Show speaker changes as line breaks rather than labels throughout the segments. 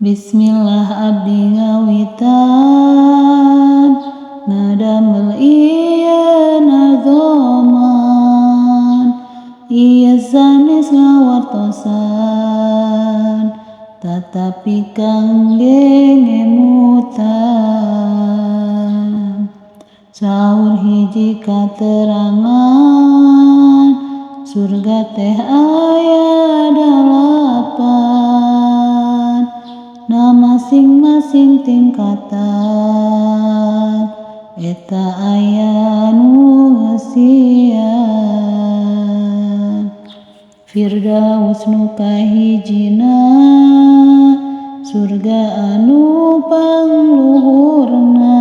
Bismillah abdi ngawitan ngadamel ieu nazoman ieu sanes ngawartosan tatapi kangge ngemutan saur hiji katerangan surga teh aya dalapan na masing-masing tingkatan eta aya nu ngeusian Firdaus nu kahijina surga anu pangluhurna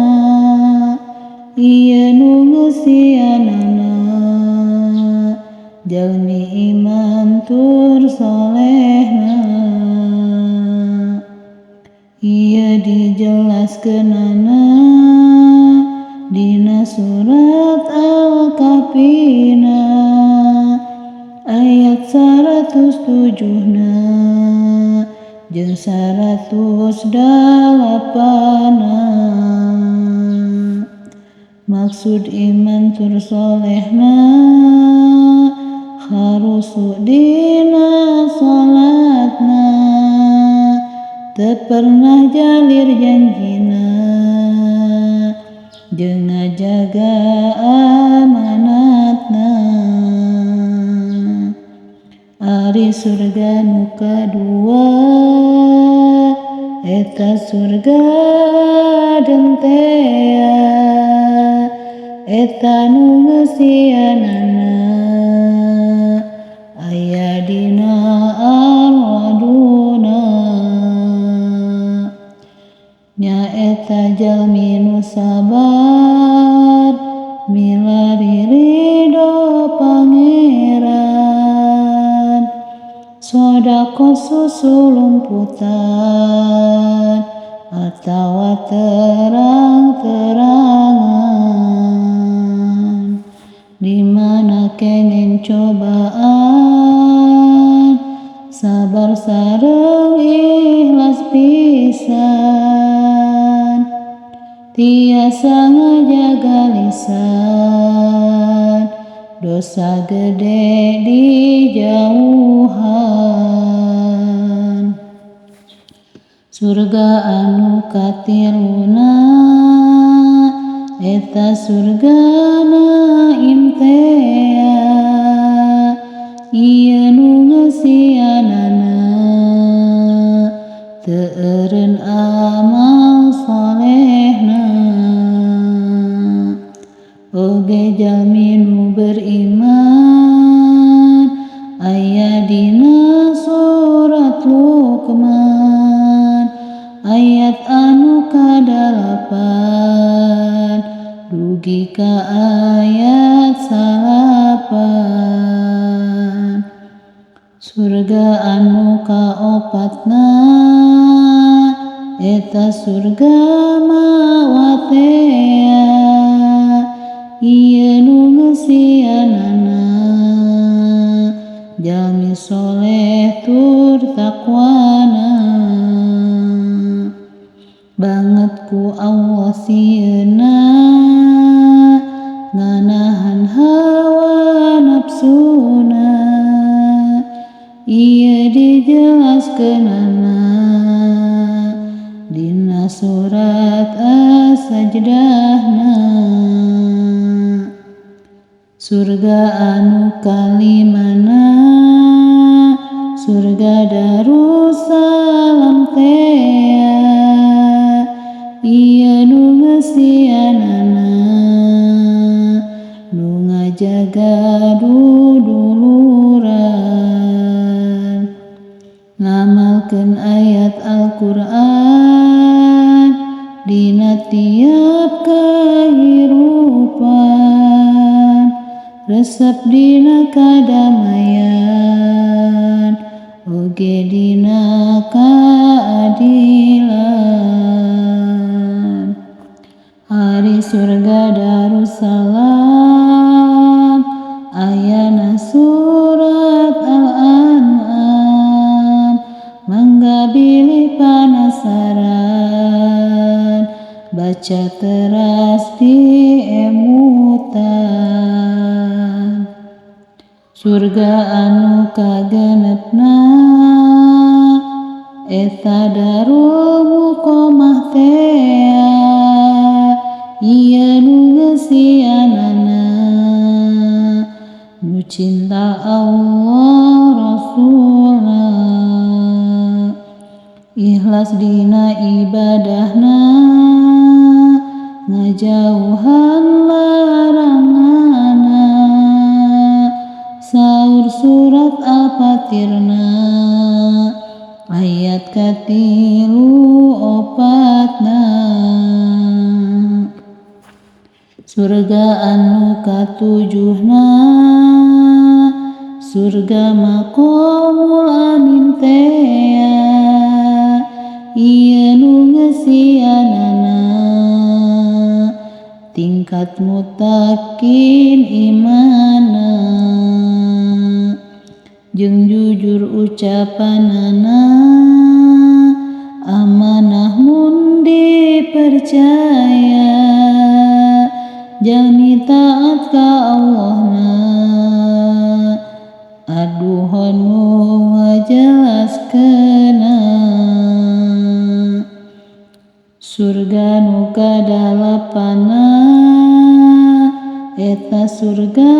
ieu nu ngeusianana jalmi iman tur solehna ieu dijelaskeunana dina surat Al-Kahfina ayat 107-na jeung 108-na. Maksud iman tur solehna harusu dina salatna teu pernah jalir janjina jeung ngajaga amanatna. Ari surga nu kadua eta surga dentea eta nu ngeusianana aya dina al-waduna nyaeta jalmi nu sabar milari ridho pangeran sodako susulumputan atawa terang-terangan dimana kengen cobaan sabar sareng ikhlas pisan tiasa ngajaga lisan dosa gede dijauhan surga anu katiluna eta surga naim tea ieu nu ngeusianana teu eureun amal solehna oge jalmi nu beriman aya dina surat Luqman ayat anu kadalapan dugi ka ayat 8 surga anu kaopatna eta surga mawatea ieu nu ngeusianana jalmi soleh tur takwana banget ku Allah sieuna nganahan hawa nafsuna ieu dijelaskeunana dina surat As-Sajdahna surga anu kalimana surga Darussalam tea ieu nu ngeusianana nu ngajaga duduluran ngamalkeun ayat Al-Qur'an dina tiap kahirupan resep dina kadamaian oge dina kaadilan ari surga Darussalam ayana surat Al-An'am mangga bilih panas surga anu kagenepna eta darul muqamah tea ieu nu geusieunana nu cinta Allah Rasulna ikhlas dina ibadahna ngajauhan laranganna saur surat Al-Fatirna ayat katilu opatna surga anu katujuhna surga maqamul amin tea ieu nu geusieunana tingkat muttaqin imanna jeung jujur ucapanana amanah mun dipercaya jalmi taat ka Allahna aduhon nu ngajelaskeunna surga nu kadalapana eta surga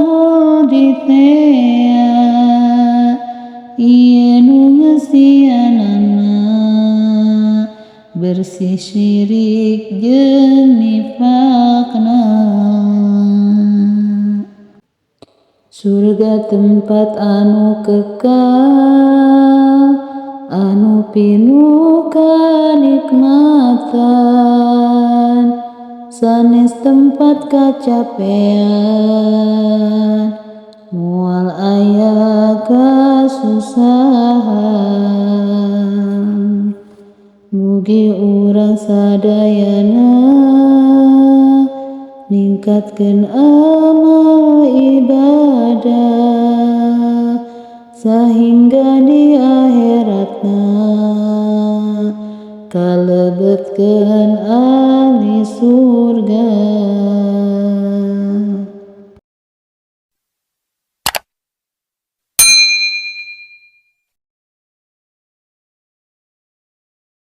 hudi tea ieu nu geusieunana bersih syirik jeung nifaqna surga tempat anu kekal anu pinuh kanikmatan sanes tempat kacapean moal aya kasusahan mugi urang sadayana ningkatkeun amal ibadah sahingga di akhiratna kalebetkeun ahli surga.